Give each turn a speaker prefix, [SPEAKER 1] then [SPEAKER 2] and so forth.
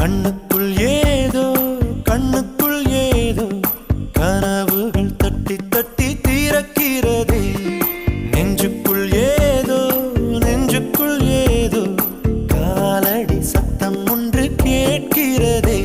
[SPEAKER 1] கண்ணுக்குள் ஏதோ கண்ணுக்குள் ஏதோ கனவுகள் தட்டி தட்டி தீரக்கிறதே நெஞ்சுக்குள் ஏதோ நெஞ்சுக்குள் ஏதோ காலடி சத்தம் ஒன்று கேட்கிறதே